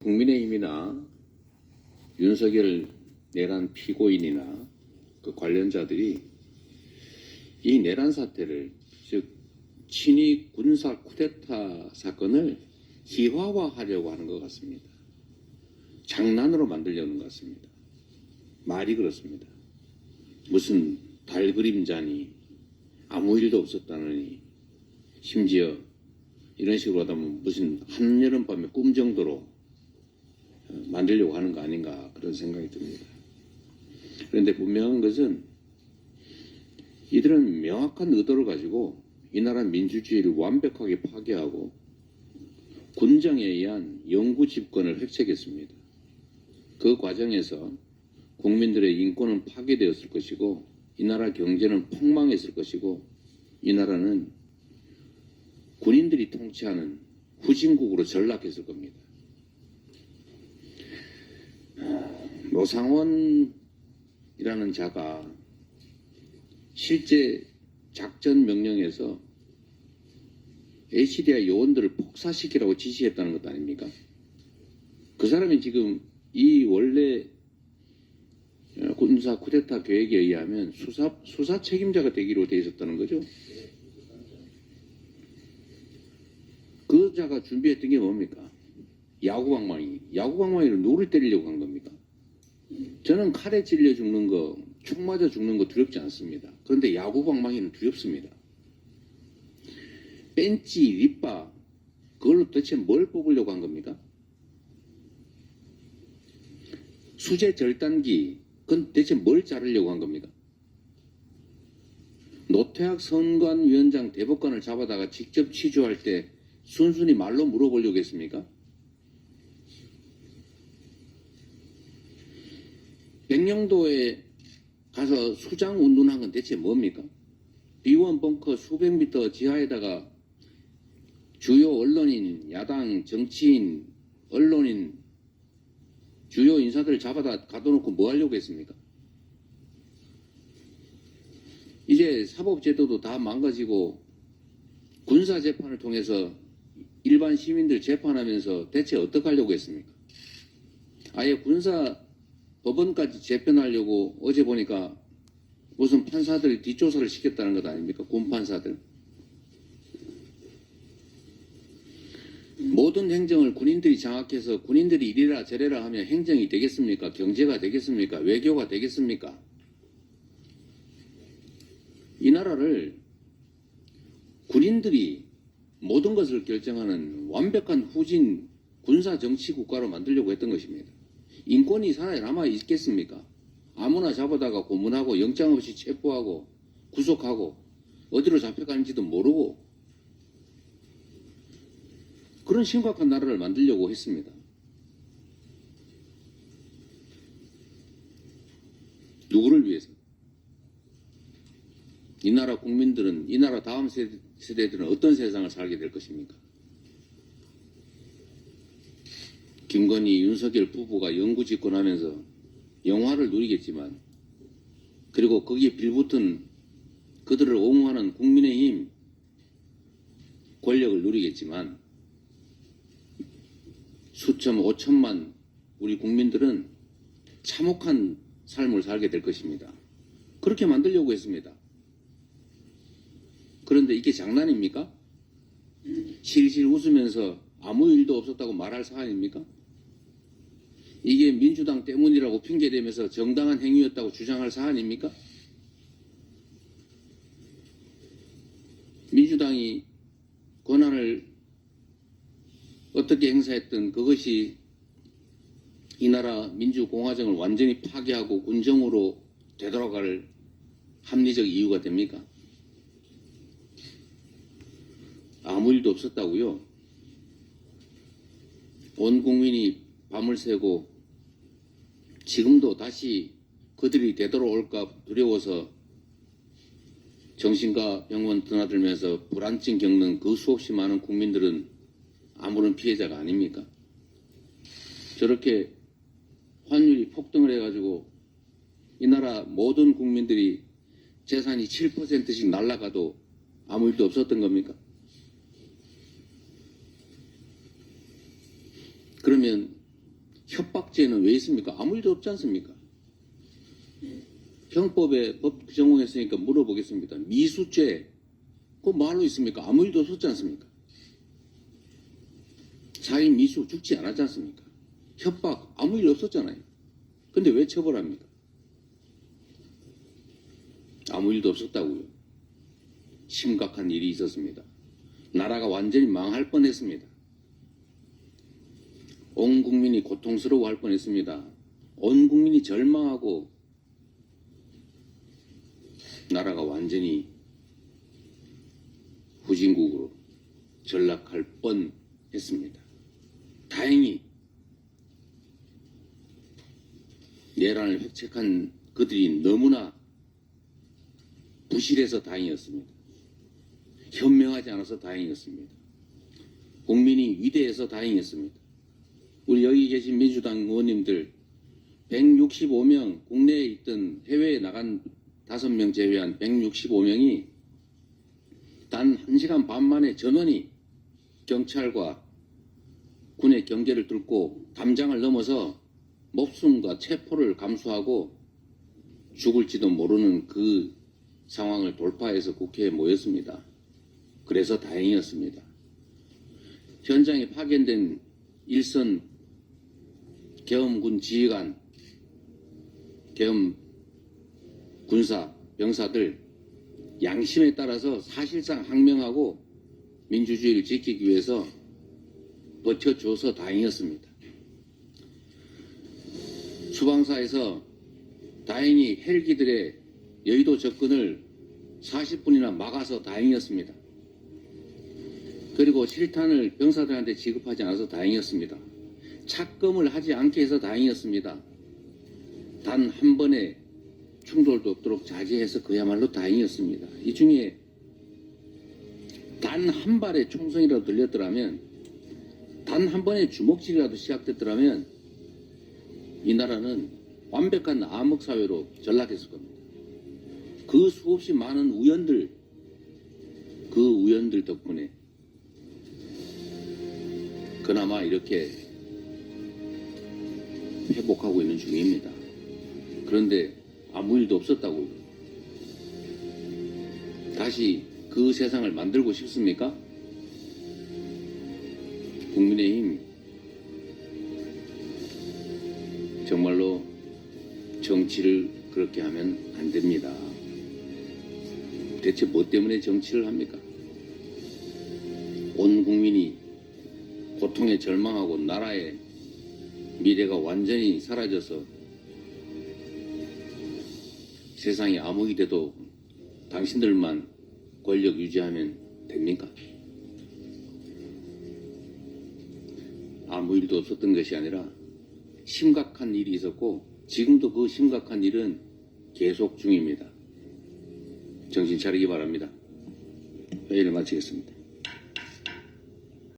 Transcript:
국민의힘이나 윤석열 내란 피고인이나 그 관련자들이 이 내란 사태를, 즉 친위 군사 쿠데타 사건을 희화화하려고 하는 것 같습니다. 장난으로 만들려는 것 같습니다. 말이 그렇습니다. 무슨 달 그림자니 아무 일도 없었다느니, 심지어 이런 식으로 하다 보면 무슨 한여름밤의 꿈 정도로 만들려고 하는 거 아닌가, 그런 생각이 듭니다. 그런데 분명한 것은 이들은 명확한 의도를 가지고 이 나라 민주주의를 완벽하게 파괴하고 군정에 의한 영구 집권을 획책했습니다. 그 과정에서 국민들의 인권은 파괴되었을 것이고, 이 나라 경제는 폭망했을 것이고, 이 나라는 군인들이 통치하는 후진국으로 전락했을 겁니다. 노상원이라는 자가 실제 작전 명령에서 HDI 요원들을 폭사시키라고 지시했다는 것 아닙니까? 그 사람이 지금 이 원래 군사 쿠데타 계획에 의하면 수사 책임자가 되기로 돼 있었다는 거죠. 그 자가 준비했던 게 뭡니까? 야구방망이로 누구를 때리려고 한 겁니까? 저는 칼에 찔려 죽는 거, 총 맞아 죽는 거 두렵지 않습니다. 그런데 야구방망이는 두렵습니다. 벤치, 립바, 그걸로 도대체 뭘 뽑으려고 한 겁니까? 수제 절단기, 그건 대체 뭘 자르려고 한 겁니까? 노태학 선관위원장 대법관을 잡아다가 직접 취조할 때 순순히 말로 물어보려고 했습니까? 백령도에 가서 수장 운운한 건 대체 뭡니까? 비원 벙커 수백 미터 지하에다가 주요 언론인, 야당, 정치인, 언론인, 주요 인사들을 잡아다 가둬놓고 뭐 하려고 했습니까? 이제 사법제도도 다 망가지고 군사재판을 통해서 일반 시민들 재판하면서 대체 어떻게 하려고 했습니까? 아예 군사 법원까지 재편하려고 어제 보니까 무슨 판사들이 뒷조사를 시켰다는 것 아닙니까? 군판사들. 모든 행정을 군인들이 장악해서 군인들이 이래라 저래라 하면 행정이 되겠습니까? 경제가 되겠습니까? 외교가 되겠습니까? 이 나라를 군인들이 모든 것을 결정하는 완벽한 후진 군사 정치 국가로 만들려고 했던 것입니다. 인권이 살아남아 있겠습니까? 아무나 잡아다가 고문하고 영장 없이 체포하고 구속하고 어디로 잡혀가는지도 모르고 그런 심각한 나라를 만들려고 했습니다. 누구를 위해서? 이 나라 국민들은, 이 나라 다음 세대들은 어떤 세상을 살게 될 것입니까? 김건희, 윤석열 부부가 영구 집권하면서 영화를 누리겠지만, 그리고 거기에 빌붙은 그들을 옹호하는 국민의힘 권력을 누리겠지만, 수천, 5천만 우리 국민들은 참혹한 삶을 살게 될 것입니다. 그렇게 만들려고 했습니다. 그런데 이게 장난입니까? 실실 웃으면서 아무 일도 없었다고 말할 사안입니까? 이게 민주당 때문이라고 핑계대면서 정당한 행위였다고 주장할 사안입니까? 민주당이 권한을 어떻게 행사했든 그것이 이 나라 민주공화정을 완전히 파괴하고 군정으로 되돌아갈 합리적 이유가 됩니까? 아무 일도 없었다고요? 온 국민이 밤을 새고 지금도 다시 그들이 되돌아올까 두려워서 정신과 병원 드나들면서 불안증 겪는 그 수없이 많은 국민들은 아무런 피해자가 아닙니까? 저렇게 환율이 폭등을 해가지고 이 나라 모든 국민들이 재산이 7%씩 날아가도 아무 일도 없었던 겁니까? 그러면 협박죄는 왜 있습니까? 아무 일도 없지 않습니까? 형법에 법 전공했으니까 물어보겠습니다. 미수죄, 그거 뭐하러 있습니까? 아무 일도 없었지 않습니까? 사인 미수 죽지 않았지 않습니까? 협박, 아무 일 없었잖아요. 근데 왜 처벌합니까? 아무 일도 없었다고요. 심각한 일이 있었습니다. 나라가 완전히 망할 뻔했습니다. 온 국민이 고통스러워할 뻔했습니다. 온 국민이 절망하고 나라가 완전히 후진국으로 전락할 뻔했습니다. 다행히 내란을 획책한 그들이 너무나 부실해서 다행이었습니다. 현명하지 않아서 다행이었습니다. 국민이 위대해서 다행이었습니다. 우리 여기 계신 민주당 의원님들 165명, 국내에 있던 해외에 나간 5명 제외한 165명이 단 1시간 반 만에 전원이 경찰과 군의 경계를 뚫고 담장을 넘어서 목숨과 체포를 감수하고 죽을지도 모르는 그 상황을 돌파해서 국회에 모였습니다. 그래서 다행이었습니다. 현장에 파견된 일선 계엄군 지휘관, 계엄 군사, 병사들 양심에 따라서 사실상 항명하고 민주주의를 지키기 위해서 버텨줘서 다행이었습니다. 수방사에서 다행히 헬기들의 여의도 접근을 40분이나 막아서 다행이었습니다. 그리고 실탄을 병사들한테 지급하지 않아서 다행이었습니다. 착금을 하지 않게 해서 다행이었습니다. 단 한 번의 충돌도 없도록 자제해서 그야말로 다행이었습니다. 이 중에 단 한 발의 총성이라도 들렸더라면, 단 한 번의 주먹질이라도 시작됐더라면 이 나라는 완벽한 암흑사회로 전락했을 겁니다. 그 수없이 많은 우연들, 그 우연들 덕분에 그나마 이렇게 회복하고 있는 중입니다. 그런데 아무 일도 없었다고요. 다시 그 세상을 만들고 싶습니까? 국민의힘 정말로 정치를 그렇게 하면 안 됩니다. 대체 뭐 때문에 정치를 합니까? 온 국민이 고통에 절망하고 나라의 미래가 완전히 사라져서 세상이 암흑이 돼도 당신들만 권력 유지하면 됩니까? 아무 일도 없었던 것이 아니라 심각한 일이 있었고 지금도 그 심각한 일은 계속 중입니다. 정신 차리기 바랍니다. 회의를 마치겠습니다.